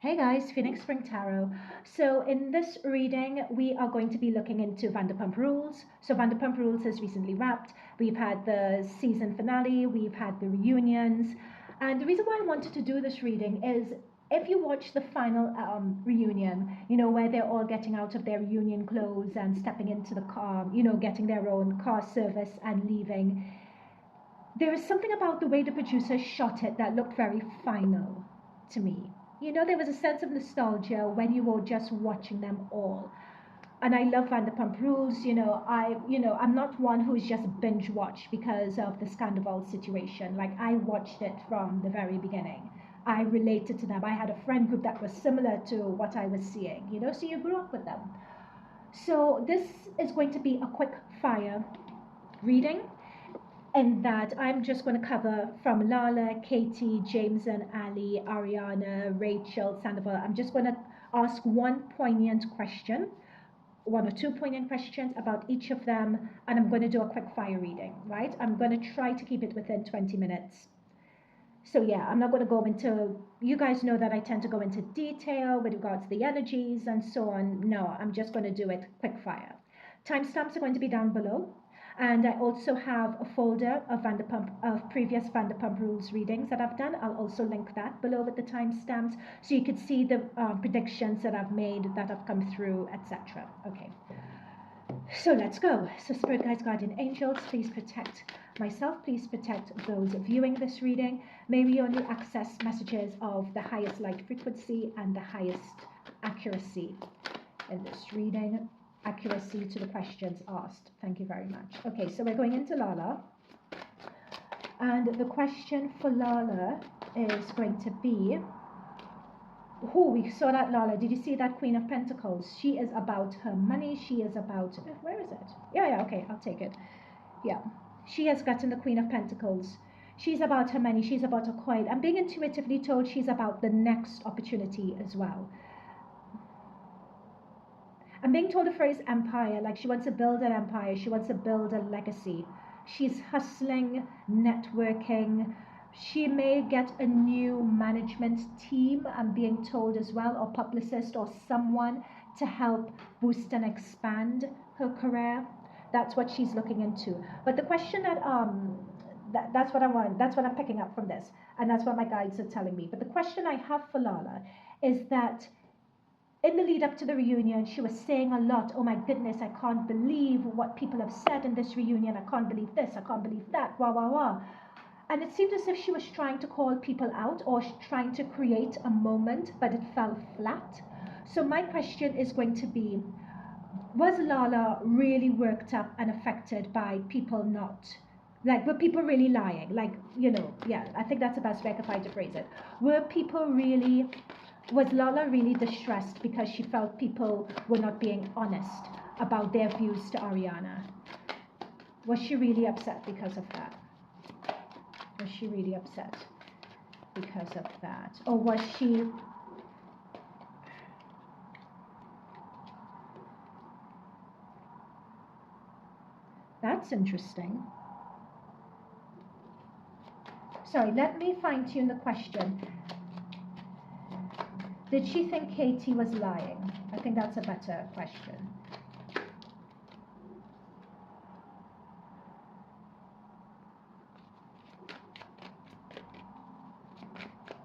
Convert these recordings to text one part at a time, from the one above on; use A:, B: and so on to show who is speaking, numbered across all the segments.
A: Hey guys, Phoenix Spring Tarot. So in this reading, we are going to be looking into Vanderpump Rules. So Vanderpump Rules has recently wrapped. We've had the season finale, we've had the reunions. And the reason why I wanted to do this reading is if you watch the final reunion, where they're all getting out of their reunion clothes and stepping into the car, getting their own car service and leaving, there is something about the way the producers shot it that looked very final to me. There was a sense of nostalgia when you were just watching them all. And I love Vanderpump Rules. I'm not one who's just binge watched because of the Scandoval situation. Like, I watched it from the very beginning. I related to them. I had a friend group that was similar to what I was seeing, so you grew up with them. So this is going to be a quick fire reading, and that I'm just going to cover from Lala, Katie, James and Ali, Ariana, Rachel, Sandoval. I'm just going to ask one or two poignant questions about each of them, and I'm going to do a quick fire reading, right? I'm going to try to keep it within 20 minutes. So yeah, I'm not going to go into, you guys know that I tend to go into detail with regards to the energies and so on. No, I'm just going to do it quick fire. Timestamps are going to be down below. And I also have a folder of previous Vanderpump Rules readings that I've done. I'll also link that below with the timestamps, so you could see the predictions that I've made, that have come through, etc. Okay, so let's go. So Spirit Guides, Guardian Angels, please protect myself. Please protect those viewing this reading. May we only access messages of the highest light frequency and the highest accuracy in this reading. Accuracy to the questions asked. Thank you very much. Okay, so we're going into Lala. And the question for Lala is going to be, we saw that Lala. Did you see that Queen of Pentacles? She is about her money. She is about, where is it? Yeah, okay, I'll take it. Yeah, she has gotten the Queen of Pentacles. She's about her money. She's about a coin. I'm being intuitively told she's about the next opportunity as well. I'm being told the phrase empire, like she wants to build an empire, she wants to build a legacy. She's hustling, networking. She may get a new management team, I'm being told as well, or publicist or someone to help boost and expand her career. That's what she's looking into. But the question that's what I want, that's what I'm picking up from this, and that's what my guides are telling me. But the question I have for Lala is that in the lead up to the reunion, she was saying a lot. Oh my goodness, I can't believe what people have said in this reunion. I can't believe this. I can't believe that. Wah, wah, wah. And it seemed as if she was trying to call people out or trying to create a moment, but it fell flat. So my question is going to be, was Lala really worked up and affected by people not? Like, were people really lying? Like, yeah, I think that's the best way I could find to phrase it. Was Lala really distressed because she felt people were not being honest about their views to Ariana? Was she really upset because of that? Was she really upset because of that? Or was she... That's interesting. Sorry, let me fine-tune the question. Did she think Katie was lying? I think that's a better question.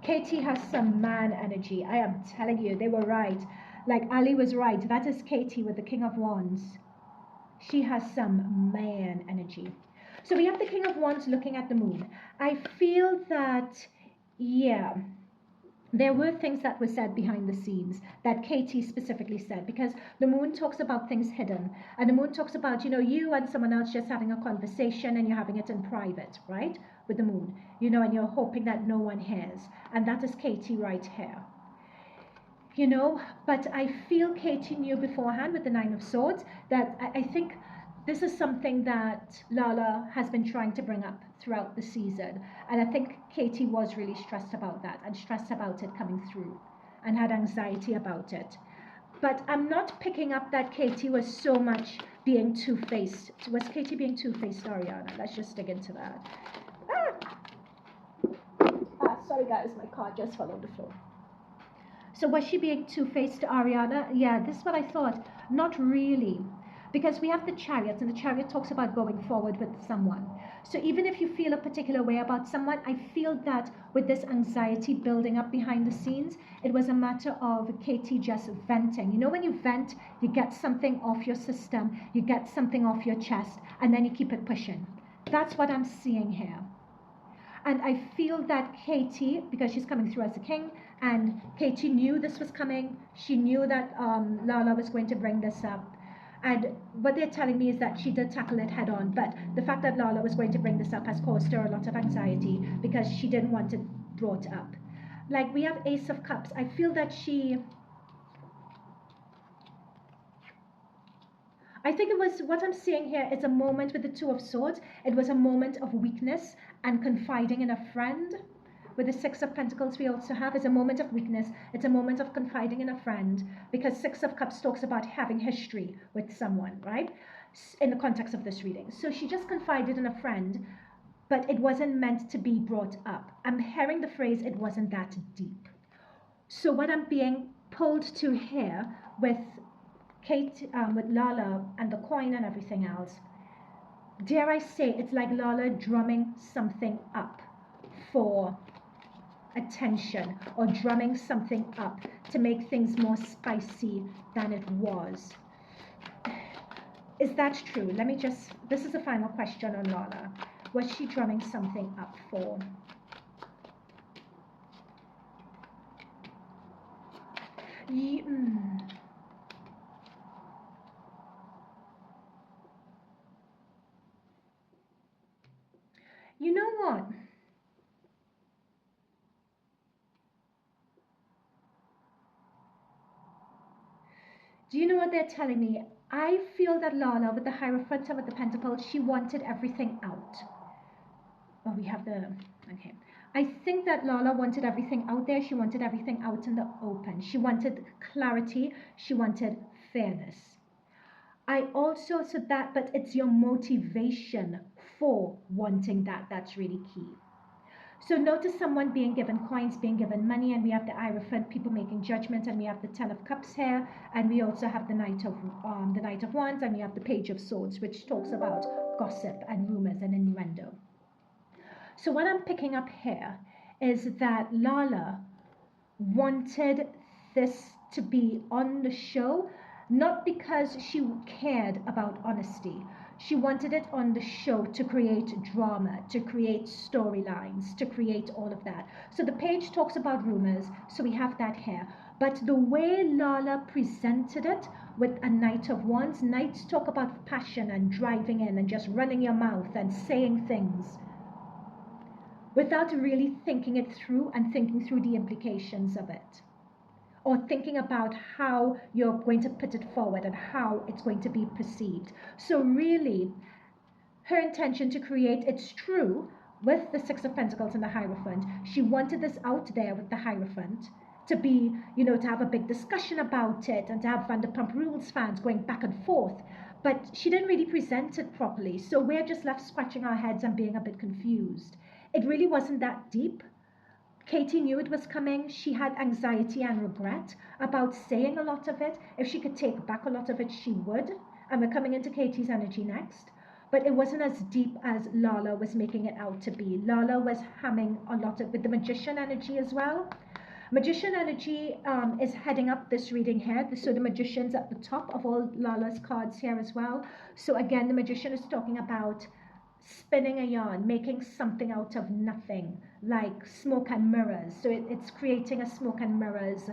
A: Katie has some man energy. I am telling you, they were right. Like Ali was right. That is Katie with the King of Wands. She has some man energy. So we have the King of Wands looking at the moon. I feel that, yeah, there were things that were said behind the scenes that Katie specifically said, because the moon talks about things hidden, and the moon talks about, you and someone else just having a conversation and you're having it in private, right? With the moon, and you're hoping that no one hears. And that is Katie right here. But I feel Katie knew beforehand with the Nine of Swords that I think this is something that Lala has been trying to bring up throughout the season. And I think Katie was really stressed about that and stressed about it coming through and had anxiety about it. But I'm not picking up that Katie was so much being two-faced. Was Katie being two-faced, Ariana? Let's just dig into that. Sorry guys, my card just fell on the floor. So was she being two-faced to Ariana? Yeah, this is what I thought. Not really. Because we have the Chariot, and the Chariot talks about going forward with someone. So even if you feel a particular way about someone, I feel that with this anxiety building up behind the scenes, it was a matter of Katie just venting. You know, when you vent, you get something off your system, you get something off your chest, and then you keep it pushing. That's what I'm seeing here. And I feel that Katie, because she's coming through as a king, and Katie knew this was coming, she knew that Lala was going to bring this up. And what they're telling me is that she did tackle it head on, but the fact that Lala was going to bring this up has caused her a lot of anxiety because she didn't want it brought up. Like we have Ace of Cups. I feel that I think it was, what I'm seeing here is a moment with the Two of Swords. It was a moment of weakness and confiding in a friend. With the Six of Pentacles we also have is a moment of weakness. It's a moment of confiding in a friend, because Six of Cups talks about having history with someone, right? In the context of this reading. So she just confided in a friend, but it wasn't meant to be brought up. I'm hearing the phrase, it wasn't that deep. So what I'm being pulled to here with Kate, with Lala and the coin and everything else, dare I say, it's like Lala drumming something up for attention, or drumming something up to make things more spicy than it was. Is that true? Let me just, this is the final question on Lala. Was she drumming something up for? You know what? Do you know what they're telling me? I feel that Lala, with the Hierophant and with the Pentacles, she wanted everything out. Oh, we have the, okay. I think that Lala wanted everything out there. She wanted everything out in the open. She wanted clarity. She wanted fairness. I also, so that, but it's your motivation for wanting that that's really key. So notice someone being given coins, being given money, and we have the Hierophant, people making judgment, and we have the Ten of Cups here, and we also have the Knight of Wands, and we have the Page of Swords, which talks about gossip and rumors and innuendo. So what I'm picking up here is that Lala wanted this to be on the show, not because she cared about honesty. She wanted it on the show to create drama, to create storylines, to create all of that. So the page talks about rumors, so we have that here. But the way Lala presented it with a Knight of Wands, Knights talk about passion and driving in and just running your mouth and saying things without really thinking it through and thinking through the implications of it, or thinking about how you're going to put it forward and how it's going to be perceived. So really, her intention to create, it's true, with the Six of Pentacles and the Hierophant, she wanted this out there with the Hierophant to be, you know, to have a big discussion about it and to have Vanderpump Rules fans going back and forth. But she didn't really present it properly. So we're just left scratching our heads and being a bit confused. It really wasn't that deep. Katie knew it was coming. She had anxiety and regret about saying a lot of it. If she could take back a lot of it, she would. And we're coming into Katie's energy next. But it wasn't as deep as Lala was making it out to be. Lala was hamming a lot of, with the Magician energy as well. Magician energy is heading up this reading here. So the Magician's at the top of all Lala's cards here as well. So again, the Magician is talking about spinning a yarn, making something out of nothing, like smoke and mirrors. So it's creating a smoke and mirrors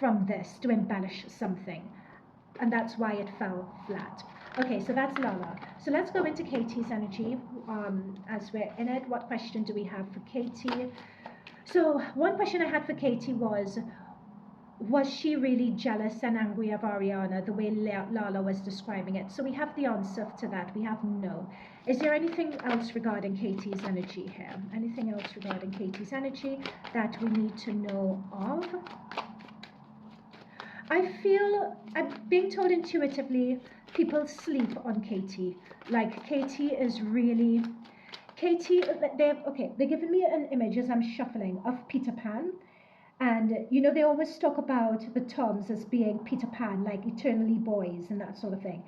A: from this to embellish something. And that's why it fell flat. Okay, so that's Lala. So let's go into Katie's energy as we're in it. What question do we have for Katie? So one question I had for Katie was she really jealous and angry of Ariana the way Lala was describing it? So we have the answer to that. We have no. Is there anything else regarding Katie's energy here? Anything else regarding Katie's energy that we need to know of? I feel, I'm being told intuitively, people sleep on Katie. Like Katie is really, they're giving me an image as I'm shuffling of Peter Pan. And they always talk about the Toms as being Peter Pan, like eternally boys and that sort of thing.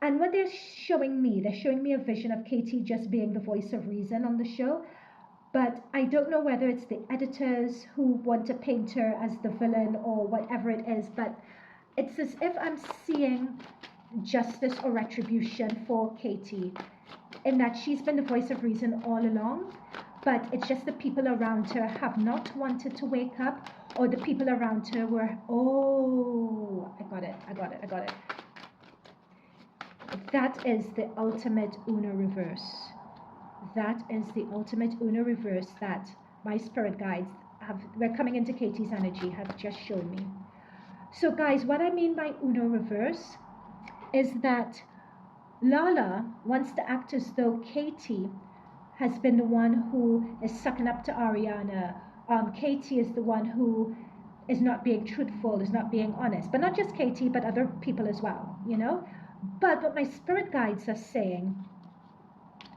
A: And what they're showing me a vision of Katie just being the voice of reason on the show. But I don't know whether it's the editors who want to paint her as the villain or whatever it is. But it's as if I'm seeing justice or retribution for Katie, in that she's been the voice of reason all along, but it's just the people around her have not wanted to wake up, or the people around her were, oh, I got it. That is the ultimate Uno reverse. That is the ultimate Uno reverse that my spirit guides we're coming into Katie's energy, have just shown me. So guys, what I mean by Uno reverse is that Lala wants to act as though Katie has been the one who is sucking up to Ariana. Katie is the one who is not being truthful, is not being honest. But not just Katie, but other people as well, But what my spirit guides are saying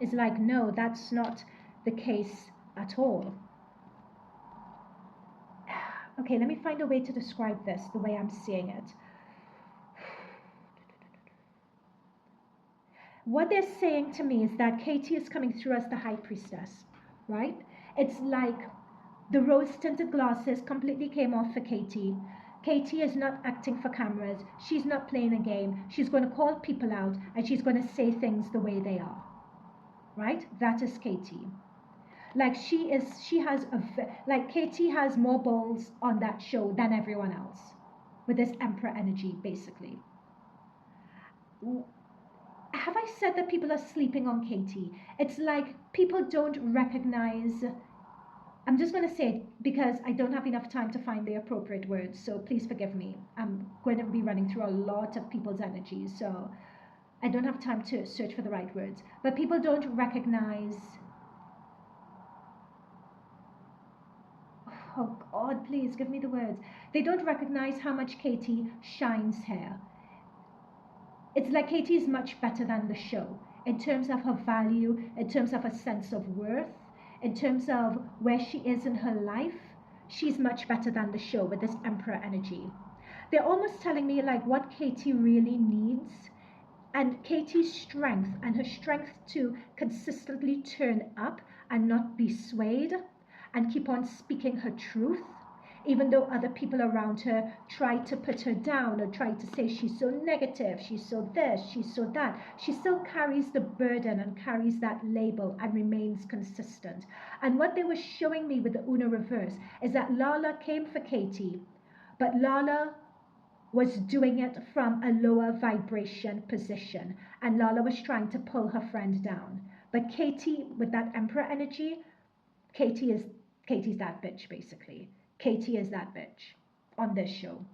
A: is like, no, that's not the case at all. Okay, let me find a way to describe this the way I'm seeing it. What they're saying to me is that Katie is coming through as the high priestess, right? It's like the rose-tinted glasses completely came off for Katie. Katie is not acting for cameras. She's not playing a game. She's going to call people out, and she's going to say things the way they are, right? That is Katie. Like Katie has more balls on that show than everyone else, with this emperor energy, basically. Have I said that people are sleeping on Katie? It's like people don't recognize. I'm just going to say it because I don't have enough time to find the appropriate words, so please forgive me. I'm going to be running through a lot of people's energies, so I don't have time to search for the right words. But people don't recognize. Oh God, please give me the words. They don't recognize how much Katie shines here. It's like Katie is much better than the show in terms of her value, in terms of her sense of worth, in terms of where she is in her life. She's much better than the show with this emperor energy. They're almost telling me like what Katie really needs, and Katie's strength and her strength to consistently turn up and not be swayed and keep on speaking her truth, even though other people around her try to put her down or try to say she's so negative, she's so this, she's so that. She still carries the burden and carries that label and remains consistent. And what they were showing me with the Uno reverse is that Lala came for Katie, but Lala was doing it from a lower vibration position, and Lala was trying to pull her friend down. But Katie, with that emperor energy, Katie's that bitch, basically. Katie is that bitch on this show.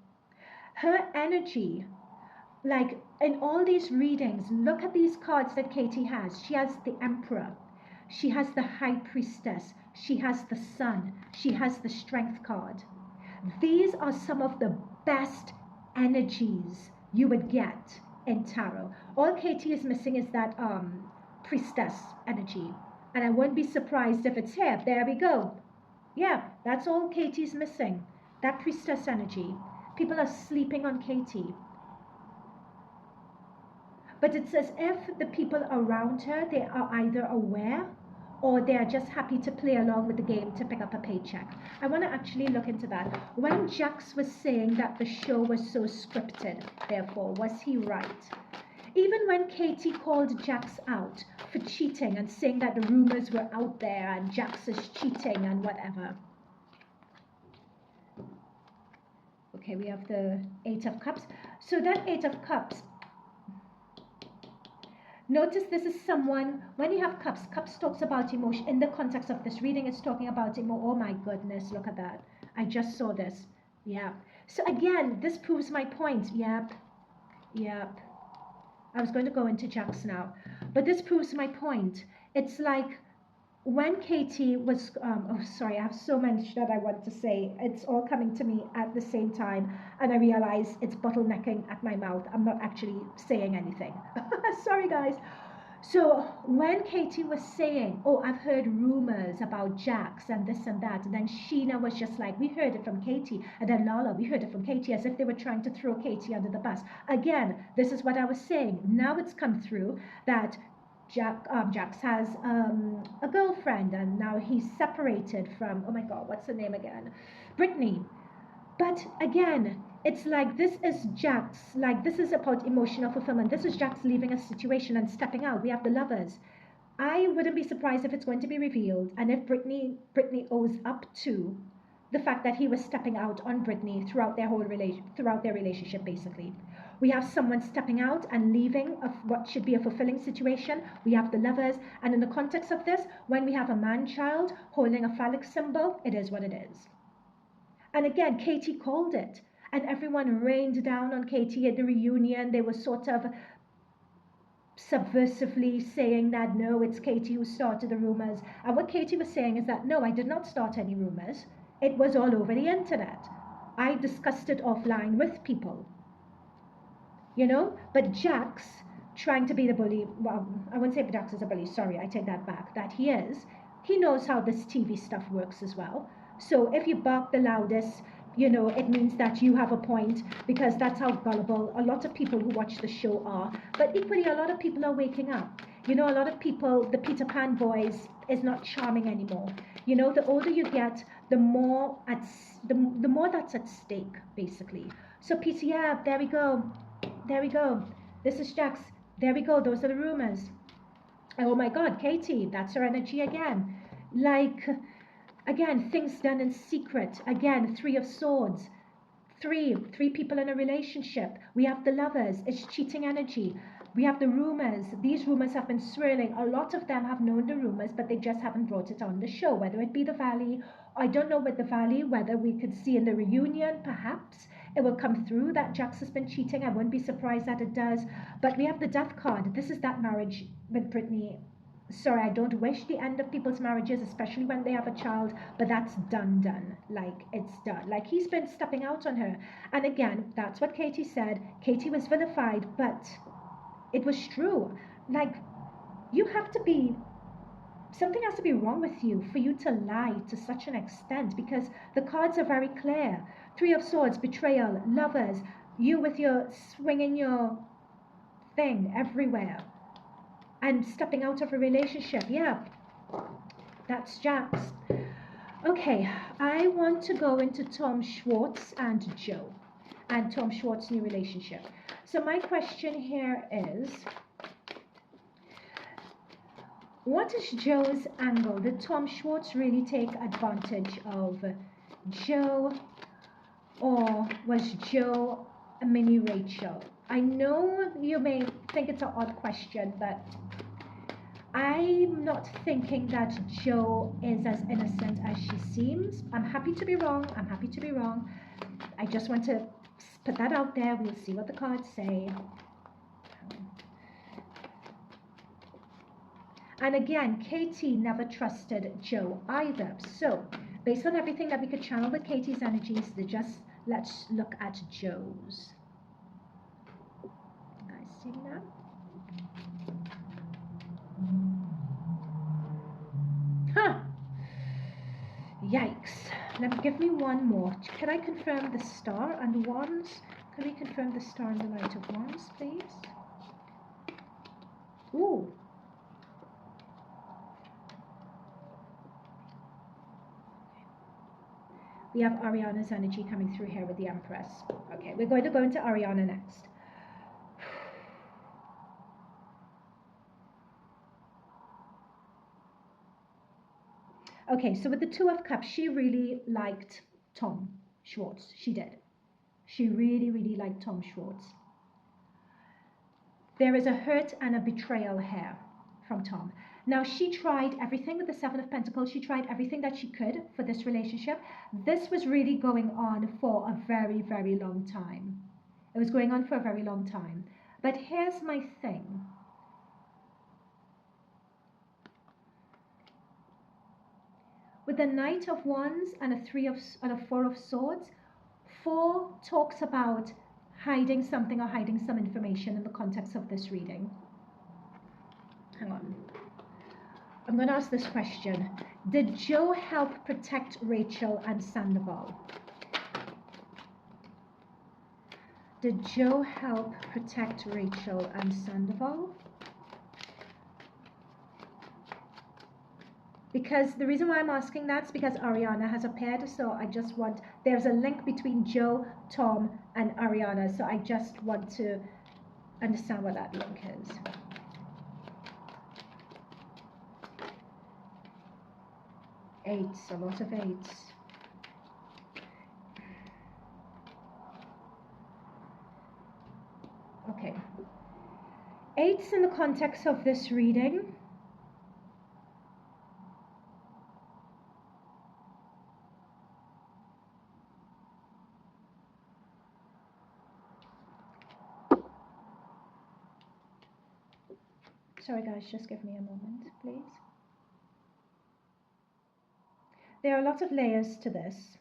A: Her energy, like in all these readings, look at these cards that Katie has. She has the Emperor. She has the High Priestess. She has the Sun. She has the Strength card. These are some of the best energies you would get in tarot. All Katie is missing is that Priestess energy. And I won't be surprised if it's here. There we go. Yeah, that's all Katie's missing. That priestess energy. People are sleeping on Katie. But it's as if the people around her, they are either aware or they are just happy to play along with the game to pick up a paycheck. I want to actually look into that. When Jax was saying that the show was so scripted, therefore, was he right? Even when Katie called Jax out for cheating and saying that the rumors were out there and Jax is cheating and whatever. Okay, we have the Eight of Cups. So that Eight of Cups, notice this is someone, when you have cups, cups talks about emotion. In the context of this reading, it's talking about emotion. Oh my goodness, look at that. I just saw this. Yeah. So again, this proves my point. Yep. I was going to go into Jax now, but this proves my point. It's like when Katie was, oh sorry, I have so much that I want to say. It's all coming to me at the same time, and I realize it's bottlenecking at my mouth. I'm not actually saying anything. Sorry, guys. So when Katie was saying, oh, I've heard rumors about Jax and this and that, and then Sheena was just like, we heard it from Katie, and then Lala, we heard it from Katie, as if they were trying to throw Katie under the bus. Again, this is what I was saying. Now it's come through that Jax has a girlfriend, and now he's separated from, oh my God, what's her name again? Brittany. But again, it's like this is Jax, like this is about emotional fulfillment. This is Jax leaving a situation and stepping out. We have the lovers. I wouldn't be surprised if it's going to be revealed, and if Brittany owes up to the fact that he was stepping out on Brittany throughout their throughout their relationship, basically. We have someone stepping out and leaving of what should be a fulfilling situation. We have the lovers, and in the context of this, when we have a man-child holding a phallic symbol, it is what it is. And again, Katie called it. And everyone rained down on Katie at the reunion. They were sort of subversively saying that, no, it's Katie who started the rumors. And what Katie was saying is that, no, I did not start any rumors. It was all over the internet. I discussed it offline with people. You know? But Jax, trying to be the bully, well, I wouldn't say Jax is a bully, sorry, I take that back, that he is. He knows how this TV stuff works as well. So if you bark the loudest, you know, it means that you have a point, because that's how gullible a lot of people who watch the show are. But equally, a lot of people are waking up. You know, a lot of people, the Peter Pan voice is not charming anymore. You know, the older you get, the more the more that's at stake, basically. So Peter, yeah, there we go. There we go. This is Jax. There we go. Those are the rumors. Oh my God, Katie, that's her energy again. Like, again, things done in secret. Again, Three of Swords. Three people in a relationship. We have the lovers. It's cheating energy. We have the rumors. These rumors have been swirling. A lot of them have known the rumors, but they just haven't brought it on the show. Whether it be the Valley, I don't know with the Valley, whether we could see in the reunion, perhaps it will come through that Jax has been cheating. I wouldn't be surprised that it does. But we have the Death card. This is that marriage with Brittany. Sorry, I don't wish the end of people's marriages, especially when they have a child, but that's done. Like, it's done. Like, he's been stepping out on her. And again, that's what Katie said. Katie was vilified, but it was true. Like, you have to be, something has to be wrong with you for you to lie to such an extent, because the cards are very clear. Three of Swords, betrayal, lovers, you with your swinging your thing everywhere. And stepping out of a relationship, yeah, that's Jax. Okay, I want to go into Tom Swartz and Jo, and Tom Swartz's new relationship. So my question here is, what is Jo's angle? Did Tom Swartz really take advantage of Jo, or was Jo a mini Rachel? I know you may think it's an odd question, but I'm not thinking that Jo is as innocent as she seems. I'm happy to be wrong. I just want to put that out there. We'll see what the cards say. And again, Katie never trusted Jo either. So, based on everything that we could channel with Katie's energies, let's look at Jo's. Guys, see that? Huh. Yikes. Give me one more. Can I confirm the Star and Wands? Can we confirm the Star and the Knight of Wands, please? Ooh. We have Ariana's energy coming through here with the Empress. Okay, we're going to go into Ariana next. Okay, so with the Two of Cups, she really liked Tom Swartz. She did. She really, really liked Tom Swartz. There is a hurt and a betrayal here from Tom. Now, she tried everything with the Seven of Pentacles. She tried everything that she could for this relationship. This was really going on for a very, very long time. It was going on for a very long time. But here's my thing. With the Knight of Wands and a Four of Swords, 4 talks about hiding something or hiding some information in the context of this reading. Hang on. I'm going to ask this question. Did Jo help protect Rachel and Sandoval? Did Jo help protect Rachel and Sandoval? Because the reason why I'm asking that is because Ariana has appeared, so I just want, there's a link between Jo, Tom, and Ariana, so I just want to understand what that link is. Eights, a lot of eights. Okay. Eights in the context of this reading. Sorry guys, just give me a moment, please. There are a lot of layers to this.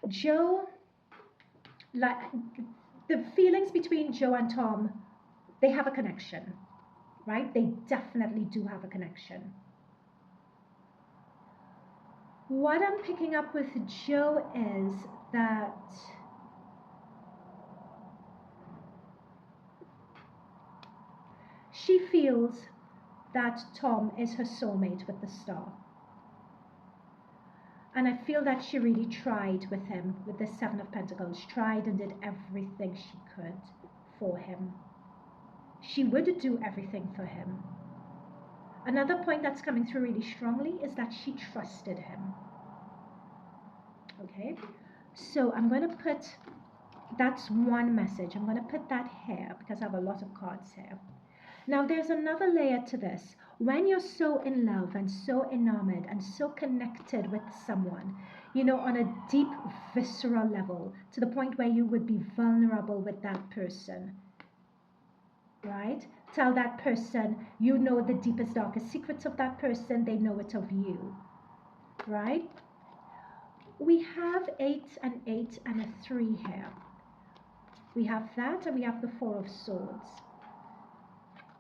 A: Jo, like the feelings between Jo and Tom, they have a connection, right? They definitely do have a connection. What I'm picking up with Jo is that she feels that Tom is her soulmate with the star. And I feel that she really tried with him, with the Seven of Pentacles, tried and did everything she could for him. She would do everything for him. Another point that's coming through really strongly is that she trusted him. Okay, so I'm going to put, that's one message. I'm going to put that here because I have a lot of cards here. Now there's another layer to this. When you're so in love and so enamored and so connected with someone, you know, on a deep visceral level, to the point where you would be vulnerable with that person, right? Tell that person, you know the deepest, darkest secrets of that person, they know it of you, right? We have 8 and 8 and a 3 here. We have that and we have the 4 of Swords.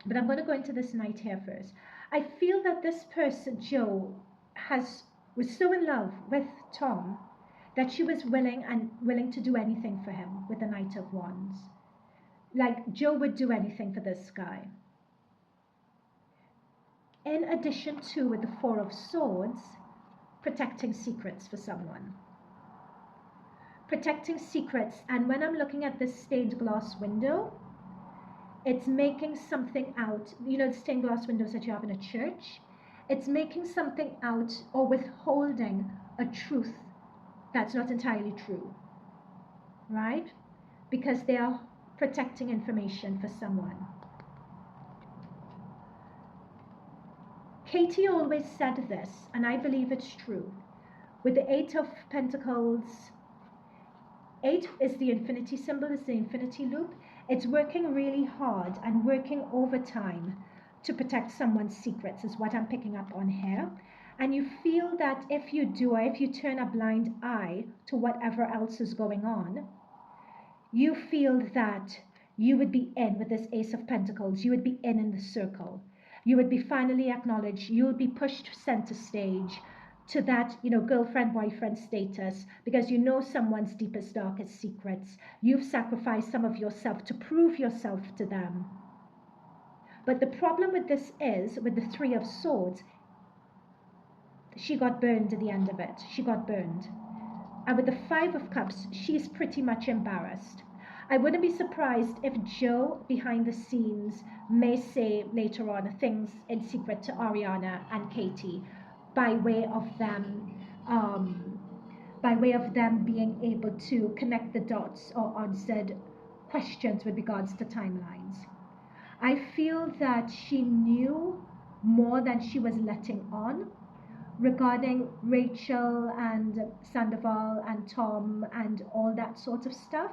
A: But I'm going to go into this Knight here first. I feel that this person, Jo, was so in love with Tom that she was willing to do anything for him with the Knight of Wands. Like Jo would do anything for this guy. In addition to, with the 4 of Swords, protecting secrets for someone. Protecting secrets, and when I'm looking at this stained glass window, it's making something out, you know, the stained glass windows that you have in a church. It's making something out or withholding a truth that's not entirely true, right? Because they are protecting information for someone. Katie always said this, and I believe it's true. With the 8 of Pentacles, 8 is the infinity symbol, is the infinity loop. It's working really hard and working overtime to protect someone's secrets is what I'm picking up on here. And you feel that if you do, or if you turn a blind eye to whatever else is going on, you feel that you would be in with this Ace of Pentacles. You would be in the circle. You would be finally acknowledged. You would be pushed center stage to that, you know, girlfriend, boyfriend status, because you know someone's deepest, darkest secrets. You've sacrificed some of yourself to prove yourself to them. But the problem with this is, with the 3 of Swords, she got burned at the end of it. She got burned. And with the 5 of Cups, she's pretty much embarrassed. I wouldn't be surprised if Jo, behind the scenes, may say later on things in secret to Ariana and Katie, by way of them being able to connect the dots or answered questions with regards to timelines. I feel that she knew more than she was letting on regarding Rachel and Sandoval and Tom and all that sort of stuff.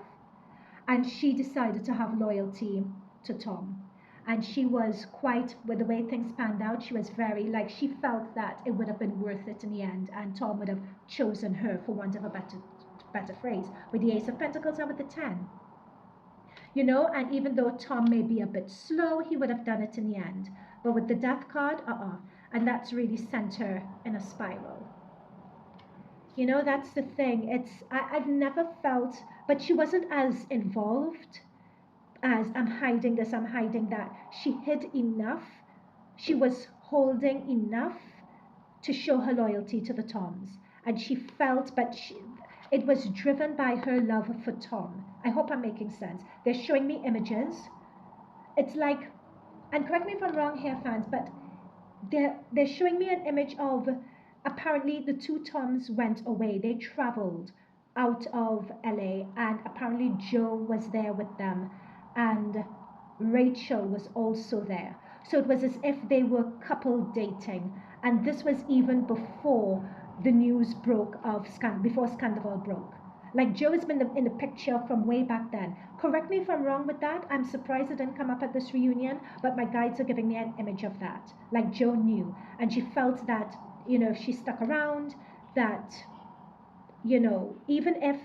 A: And she decided to have loyalty to Tom. And she was quite, with the way things panned out, she was very, like, she felt that it would have been worth it in the end, and Tom would have chosen her, for want of a better phrase, with the Ace of Pentacles and with the 10. you know, and even though Tom may be a bit slow, he would have done it in the end. But with the death card, and that's really sent her in a spiral. You know, that's the thing. I've never felt, but she wasn't as involved as I'm hiding this, I'm hiding that. She hid enough. She was holding enough to show her loyalty to the Toms. And she felt, it was driven by her love for Tom. I hope I'm making sense. They're showing me images. It's like, and correct me if I'm wrong here, fans, but they're showing me an image of, apparently the two Toms went away. They traveled out of LA, and apparently Jo was there with them, and Rachel was also there. So it was as if they were couple dating, and this was even before the news broke of before Scandoval broke. Like Jo has been in the picture from way back then. Correct me if I'm wrong with that. I'm surprised it didn't come up at this reunion, but my guides are giving me an image of that. Like Jo knew, and she felt that, you know, if she stuck around, that, you know, even if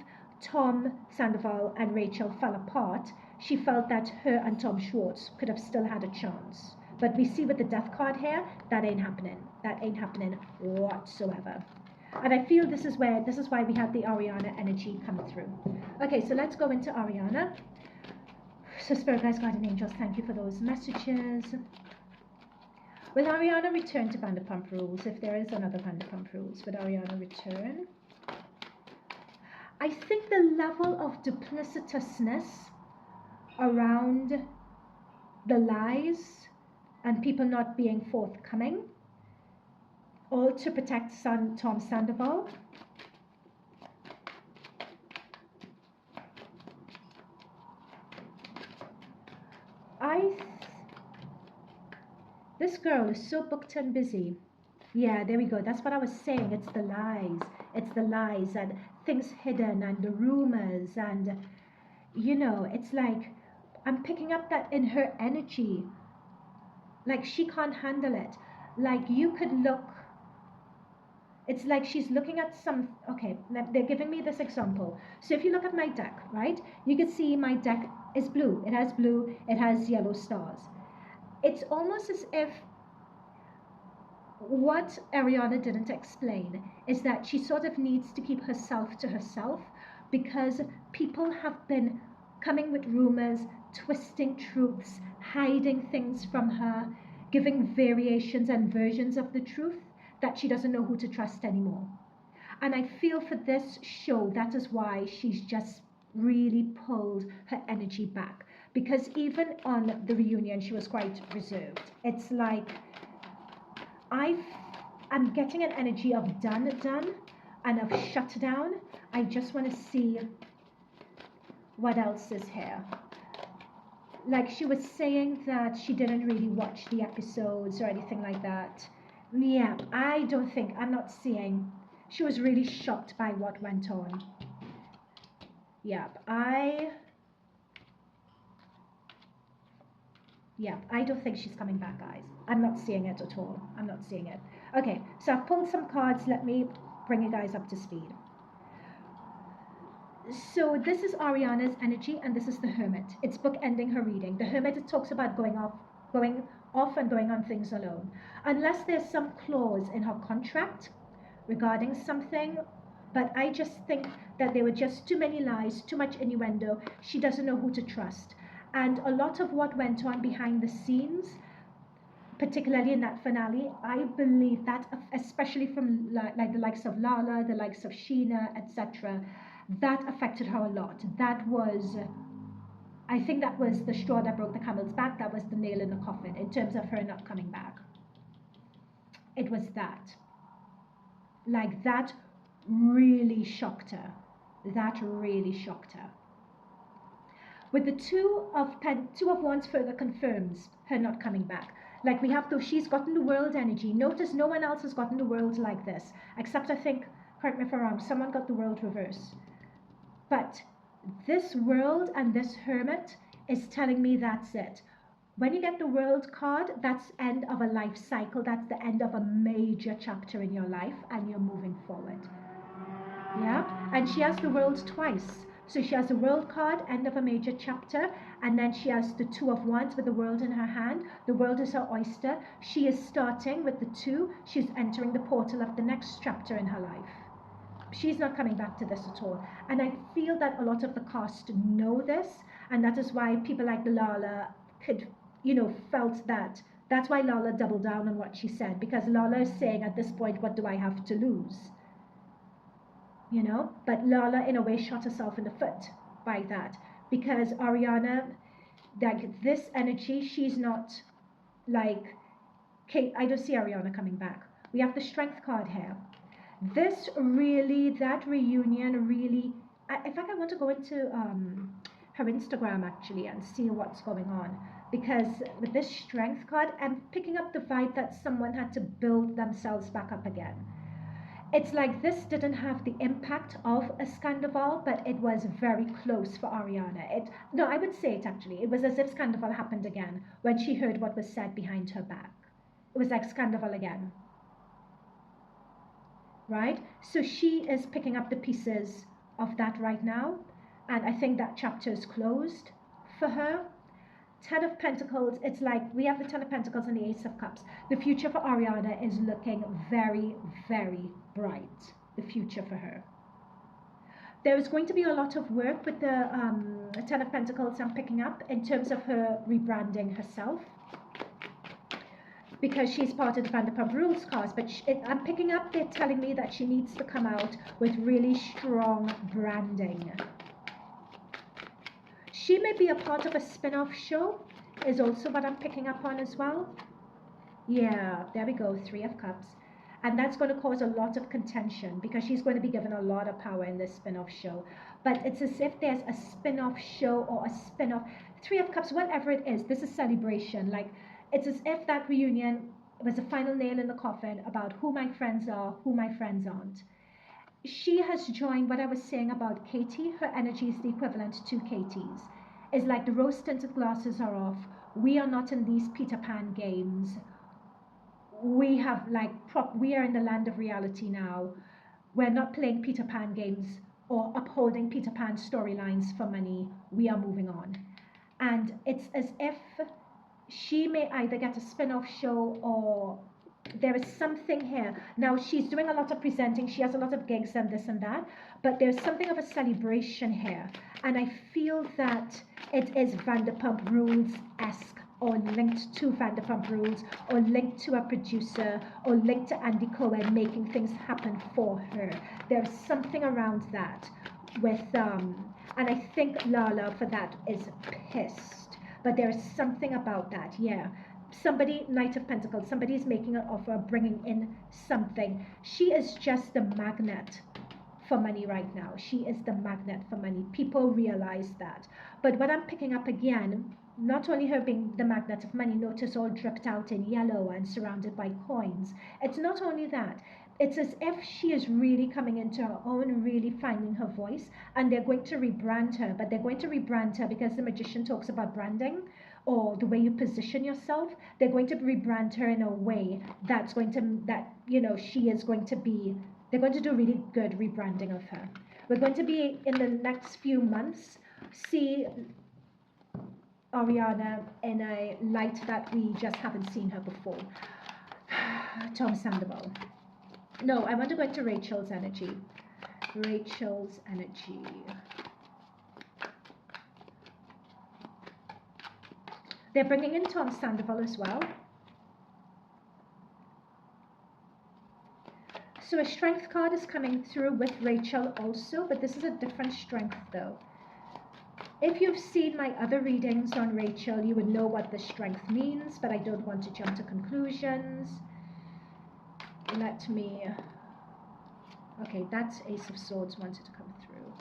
A: Tom Sandoval and Rachel fell apart, she felt that her and Tom Swartz could have still had a chance. But we see with the death card here, that ain't happening. That ain't happening whatsoever. And I feel this is why we had the Ariana energy come through. Okay, so let's go into Ariana. So Spirit Guides, Guardian Angels, thank you for those messages. Will Ariana return to Vanderpump Rules? If there is another Vanderpump Rules, would Ariana return? I think the level of duplicitousness around the lies and people not being forthcoming, all to protect Tom Sandoval. This girl is so booked and busy. Yeah, there we go. That's what I was saying. It's the lies. It's the lies and things hidden and the rumors, and, you know, it's like I'm picking up that in her energy. Like she can't handle it. Like you could look, it's like she's looking at some, okay, they're giving me this example. So if you look at my deck, right, you can see my deck is blue. It has blue, it has yellow stars. It's almost as if what Ariana didn't explain is that she sort of needs to keep herself to herself, because people have been coming with rumors, twisting truths, hiding things from her, giving variations and versions of the truth that she doesn't know who to trust anymore. And I feel for this show, that is why she's just really pulled her energy back. Because even on the reunion, she was quite reserved. It's like, I'm getting an energy of done, and of shut down. I just want to see what else is here. Like she was saying that she didn't really watch the episodes or anything like that. Yeah, I'm not seeing. She was really shocked by what went on. Yeah, I don't think she's coming back, guys. I'm not seeing it at all. I'm not seeing it. Okay, so I've pulled some cards. Let me bring you guys up to speed. So this is Ariana's energy, and this is the Hermit. It's bookending her reading. The Hermit, it talks about going off and going on things alone. Unless there's some clause in her contract regarding something, but I just think that there were just too many lies, too much innuendo. She doesn't know who to trust. And a lot of what went on behind the scenes, particularly in that finale, I believe that, especially from like the likes of Lala, the likes of Sheena, etc., that affected her a lot. I think that was the straw that broke the camel's back. That was the nail in the coffin in terms of her not coming back. It was that. Like that really shocked her. That really shocked her. With the two of Wands further confirms her not coming back. Like we have, though, she's gotten the world energy. Notice no one else has gotten the world like this, except I think, correct me if I'm wrong, someone got the world reverse. But this world and this Hermit is telling me that's it. When you get the world card, that's end of a life cycle. That's the end of a major chapter in your life, and you're moving forward. Yeah, and she has the world twice. So she has the World card, end of a major chapter, and then she has the Two of Wands with the World in her hand. The World is her oyster. She is starting with the two. She's entering the portal of the next chapter in her life. She's not coming back to this at all. And I feel that a lot of the cast know this, and that is why people like Lala could, felt that. That's why Lala doubled down on what she said, because Lala is saying at this point, what do I have to lose? But Lala in a way shot herself in the foot by that, because Ariana, like this energy, she's not like, I don't see Ariana coming back. We have the Strength card here. This really, that reunion really, in fact, I want to go into her Instagram actually and see what's going on, because with this Strength card, I'm picking up the vibe that someone had to build themselves back up again. It's like this didn't have the impact of a Scandoval, but it was very close for Ariana. No, I would say it actually. It was as if Scandoval happened again when she heard what was said behind her back. It was like Scandoval again. Right? So she is picking up the pieces of that right now. And I think that chapter is closed for her. Ten of Pentacles, it's like we have the Ten of Pentacles and the Ace of Cups. The future for Ariana is looking very, very bright. The future for her. There is going to be a lot of work with the Ten of Pentacles I'm picking up in terms of her rebranding herself, because she's part of the Vanderpump Rules cast. But I'm picking up, they're telling me that she needs to come out with really strong branding. She may be a part of a spin-off show, is also what I'm picking up on as well. Yeah, there we go, Three of Cups. And that's going to cause a lot of contention, because she's going to be given a lot of power in this spin-off show. But it's as if there's a spin-off show or a spin-off. Three of Cups, whatever it is, this is celebration. Like, it's as if that reunion was the final nail in the coffin about who my friends are, who my friends aren't. She has joined what I was saying about Katie. Her energy is the equivalent to Katie's. It's like the rose-tinted glasses are off. We are not in these Peter Pan games. We have we are in the land of reality now. We're not playing Peter Pan games or upholding Peter Pan storylines for money. We are moving on. And it's as if she may either get a spin-off show, or there is something here. Now, she's doing a lot of presenting. She has a lot of gigs and this and that. But there's something of a celebration here. And I feel that it is Vanderpump Rules-esque, or linked to Vanderpump Rules, or linked to a producer, or linked to Andy Cohen making things happen for her. There's something around that with, and I think Lala for that is pissed. But there's something about that, yeah. Somebody, Knight of Pentacles, somebody is making an offer, bringing in something. She is just the magnet for money right now. She is the magnet for money. People realize that. But what I'm picking up again, not only her being the magnet of money, notice all dripped out in yellow and surrounded by coins. It's not only that. It's as if she is really coming into her own, really finding her voice, and they're going to rebrand her. But they're going to rebrand her because the magician talks about branding, or the way you position yourself. They're going to rebrand her in a way that's going to, she is going to be, they're going to do really good rebranding of her. We're going to be, in the next few months, see Ariana in a light that we just haven't seen her before. Tom Sandoval. No, I want to go into Rachel's energy. Rachel's energy. They're bringing in Tom Sandoval as well. So a strength card is coming through with Rachel also, but this is a different strength though. If you've seen my other readings on Rachel, you would know what the strength means, but I don't want to jump to conclusions. Let me... Okay, that's Ace of Swords wanted to come through.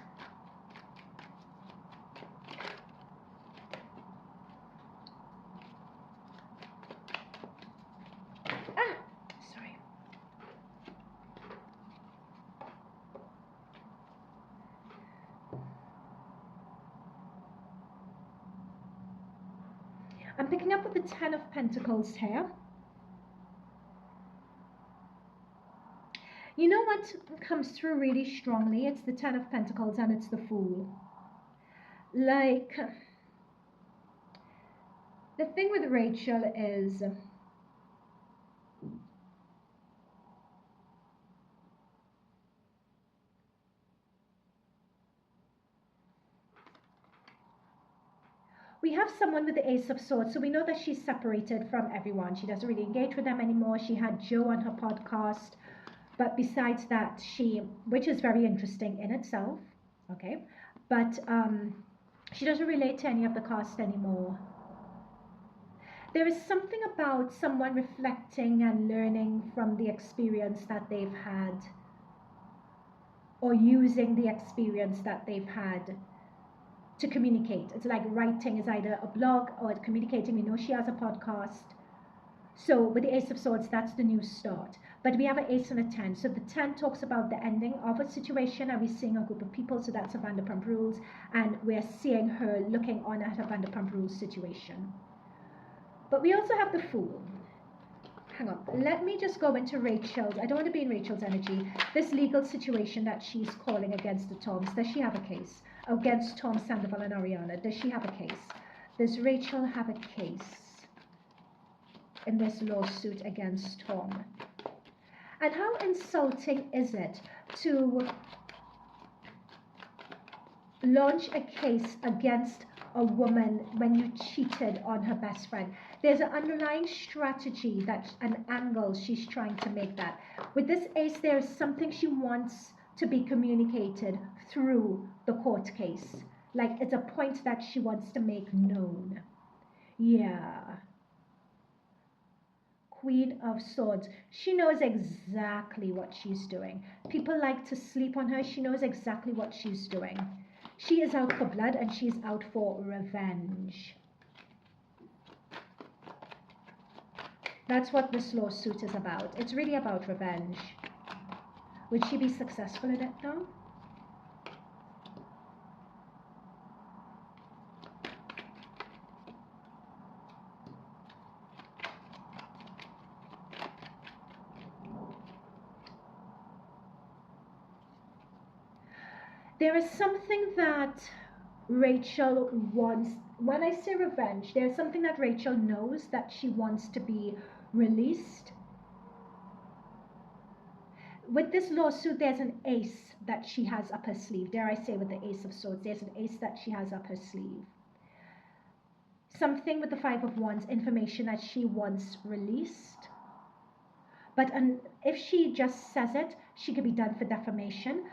A: Sorry. I'm picking up with the Ten of Pentacles here. You know what comes through really strongly? It's the Ten of Pentacles and it's the Fool. Like, the thing with Rachel is, we have someone with the Ace of Swords, so we know that she's separated from everyone. She doesn't really engage with them anymore. She had Jo on her podcast, but besides that, which is very interesting in itself, okay, but she doesn't relate to any of the cast anymore. There is something about someone reflecting and learning from the experience that they've had, or using the experience that they've had to communicate. It's like writing is either a blog or communicating. We know she has a podcast. So with the Ace of Swords, that's the new start. But we have an Ace and a 10. So the 10 talks about the ending of a situation, and we're seeing a group of people. So that's a Vanderpump Rules. And we're seeing her looking on at a Vanderpump Rules situation. But we also have the Fool. Hang on, let me just go into Rachel's. I don't want to be in Rachel's energy. This legal situation that she's calling against the Toms. Does she have a case? Against Tom Sandoval and Ariana. Does she have a case? Does Rachel have a case in this lawsuit against Tom? And how insulting is it to launch a case against a woman when you cheated on her best friend? There's an underlying strategy, that an angle she's trying to make that. With this ace, there is something she wants to be communicated through the court case. Like, it's a point that she wants to make known. Yeah. Queen of Swords. She knows exactly what she's doing. People like to sleep on her. She knows exactly what she's doing. She is out for blood, and she's out for revenge. That's what this lawsuit is about. It's really about revenge. Would she be successful in it though? There is something that Rachel wants. When I say revenge, there's something that Rachel knows that she wants to be released. With this lawsuit, there's an ace that she has up her sleeve. Dare I say, with the Ace of Swords, there's an ace that she has up her sleeve. Something with the Five of Wands, information that she wants released. But if she just says it, she could be done for defamation.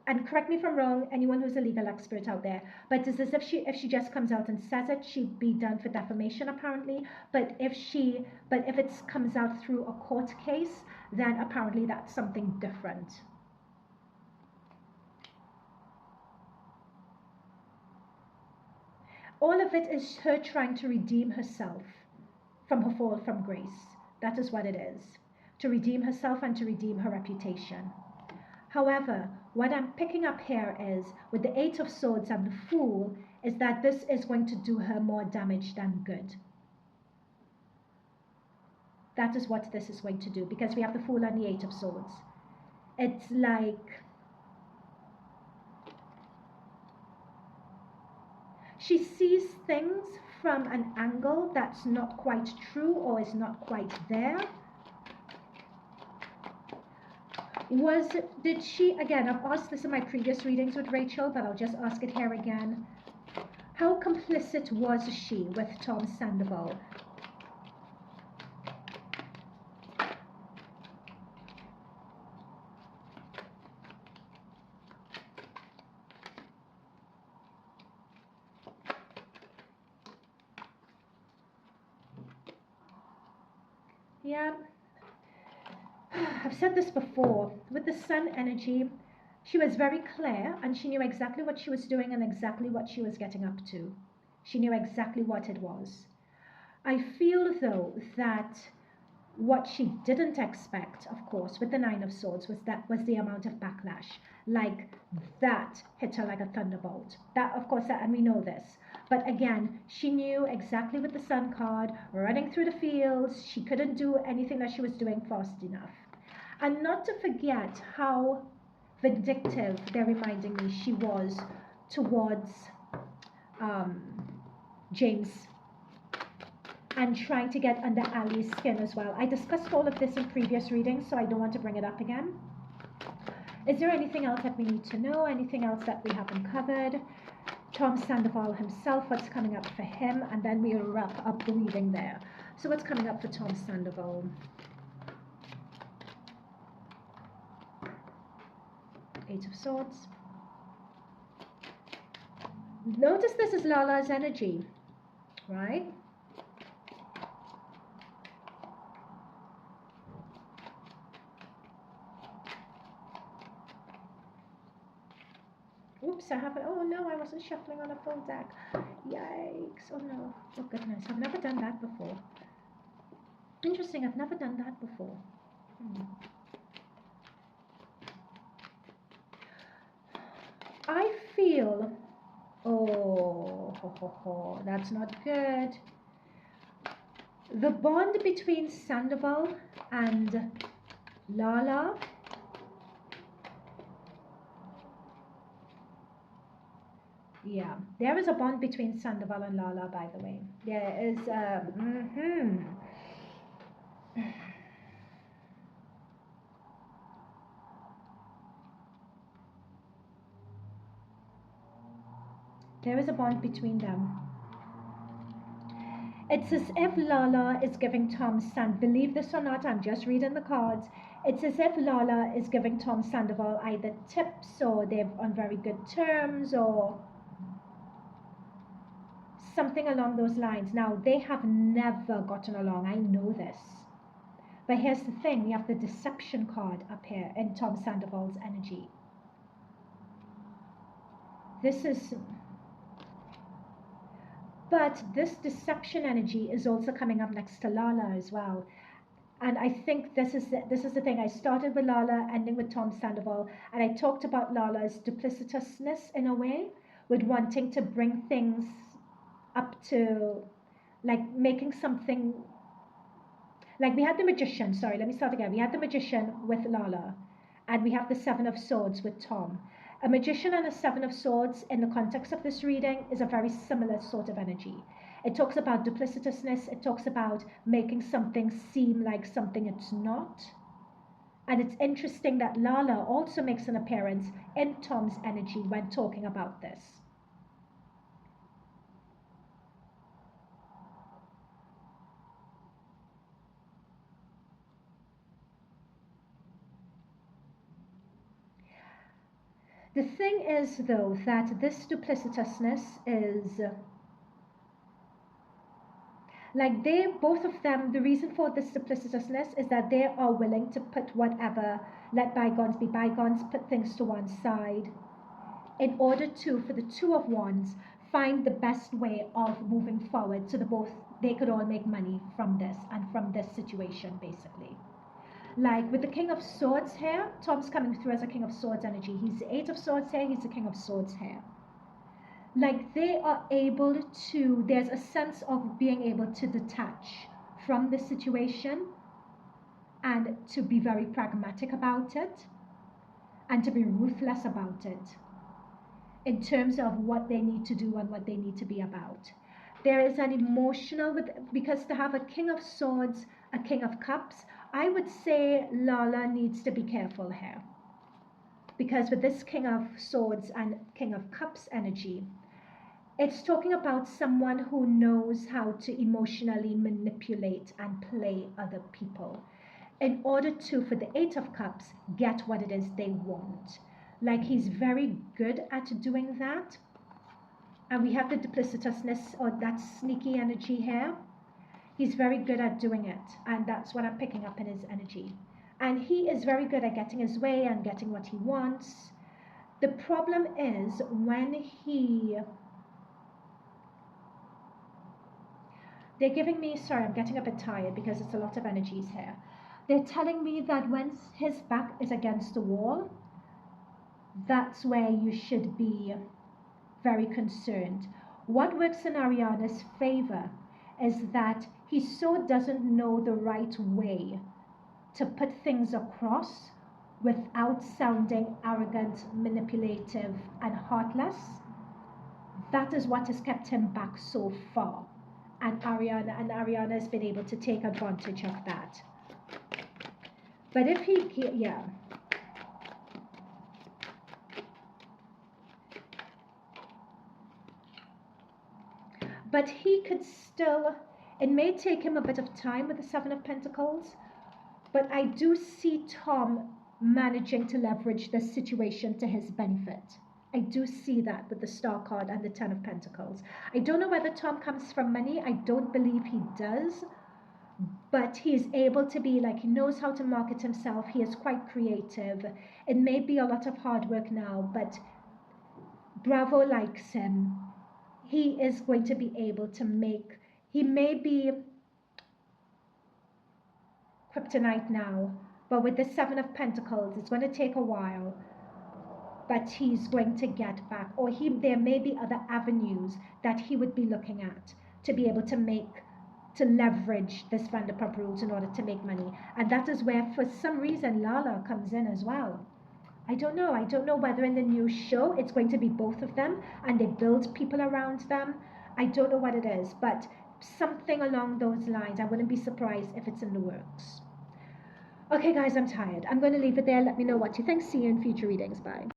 A: And correct me if I'm wrong, anyone who's a legal expert out there, but it's as if she just comes out and says it, she'd be done for defamation apparently. But if it comes out through a court case, then apparently that's something different. All of it is her trying to redeem herself from her fall from grace. That is what it is. To redeem herself and to redeem her reputation. However, what I'm picking up here is, with the Eight of Swords and the Fool, is that this is going to do her more damage than good. That is what this is going to do, because we have the Fool and the Eight of Swords. It's like she sees things from an angle that's not quite true or is not quite there. Did she, again, I've asked this in my previous readings with Rachel, but I'll just ask it here again. How complicit was she with Tom Sandoval? Yeah. I've said this before, with the Sun energy, she was very clear and she knew exactly what she was doing and exactly what she was getting up to. She knew exactly what it was. I feel, though, that what she didn't expect, of course, with the Nine of Swords was the amount of backlash. Like, that hit her like a thunderbolt. That, of course, and we know this. But again, she knew exactly with the Sun card, running through the fields, she couldn't do anything that she was doing fast enough. And not to forget how vindictive, they're reminding me, she was towards James, and trying to get under Ali's skin as well. I discussed all of this in previous readings, so I don't want to bring it up again. Is there anything else that we need to know? Anything else that we haven't covered? Tom Sandoval himself, what's coming up for him? And then we'll wrap up the reading there. So what's coming up for Tom Sandoval? Eight of Swords. Notice this is Lala's energy, right? Oops, I haven't, oh no, I wasn't shuffling on a full deck. Yikes, oh no, oh goodness, I've never done that before. Interesting, I've never done that before. I feel, oh, that's not good. The bond between Sandoval and Lala, yeah, there is a bond between Sandoval and Lala, by the way. There is, there is a bond between them. It's as if Lala is giving Tom Sandoval, believe this or not, I'm just reading the cards. It's as if Lala is giving Tom Sandoval either tips, or they're on very good terms, or something along those lines. Now, they have never gotten along, I know this. But here's the thing, we have the deception card up here in Tom Sandoval's energy. This is... But this deception energy is also coming up next to Lala as well. And I think this is the thing. I started with Lala, ending with Tom Sandoval, and I talked about Lala's duplicitousness in a way, with wanting to bring things up to, like, making something, like we had the magician, sorry, let me start again. We had the magician with Lala, and we have the Seven of Swords with Tom. A magician and a Seven of Swords in the context of this reading is a very similar sort of energy. It talks about duplicitousness. It talks about making something seem like something it's not. And it's interesting that Lala also makes an appearance in Tom's energy when talking about this. The thing is, though, that this duplicitousness is, like, they, both of them, the reason for this duplicitousness is that they are willing to put whatever, let bygones be bygones, put things to one side, in order to, for the Two of Wands, find the best way of moving forward so they could all make money from this and from this situation, basically. Like with the King of Swords here, Tom's coming through as a King of Swords energy. He's the Eight of Swords here, he's the King of Swords here. Like they are able to, there's a sense of being able to detach from the situation and to be very pragmatic about it and to be ruthless about it in terms of what they need to do and what they need to be about. There is an emotional, because to have a King of Swords, a King of Cups, I would say Lala needs to be careful here. Because with this King of Swords and King of Cups energy, it's talking about someone who knows how to emotionally manipulate and play other people in order to, for the Eight of Cups, get what it is they want. Like he's very good at doing that. And we have the duplicitousness, or that sneaky energy here. He's very good at doing it, and that's what I'm picking up in his energy. And he is very good at getting his way and getting what he wants. The problem is when they're giving me, sorry, I'm getting a bit tired because it's a lot of energies here. They're telling me that when his back is against the wall, that's where you should be very concerned. What works in Ariana's favor is that he so doesn't know the right way to put things across without sounding arrogant, manipulative, and heartless, That is what has kept him back so far. And Ariana has been able to take advantage of that. But if he, yeah. But he could still, it may take him a bit of time with the Seven of Pentacles, but I do see Tom managing to leverage this situation to his benefit. I do see that with the Star card and the Ten of Pentacles. I don't know whether Tom comes from money. I don't believe he does. But he is able to be like, he knows how to market himself. He is quite creative. It may be a lot of hard work now, but Bravo likes him. He is going to be able to make, he may be kryptonite now, but with the Seven of Pentacles, it's going to take a while. But he's going to get back, or there may be other avenues that he would be looking at to be able to leverage this Vanderpump Rules in order to make money. And that is where, for some reason, Lala comes in as well. I don't know whether in the new show it's going to be both of them and they build people around them. I don't know what it is, but something along those lines. I wouldn't be surprised if it's in the works. Okay, guys, I'm tired. I'm going to leave it there. Let me know what you think. See you in future readings. Bye.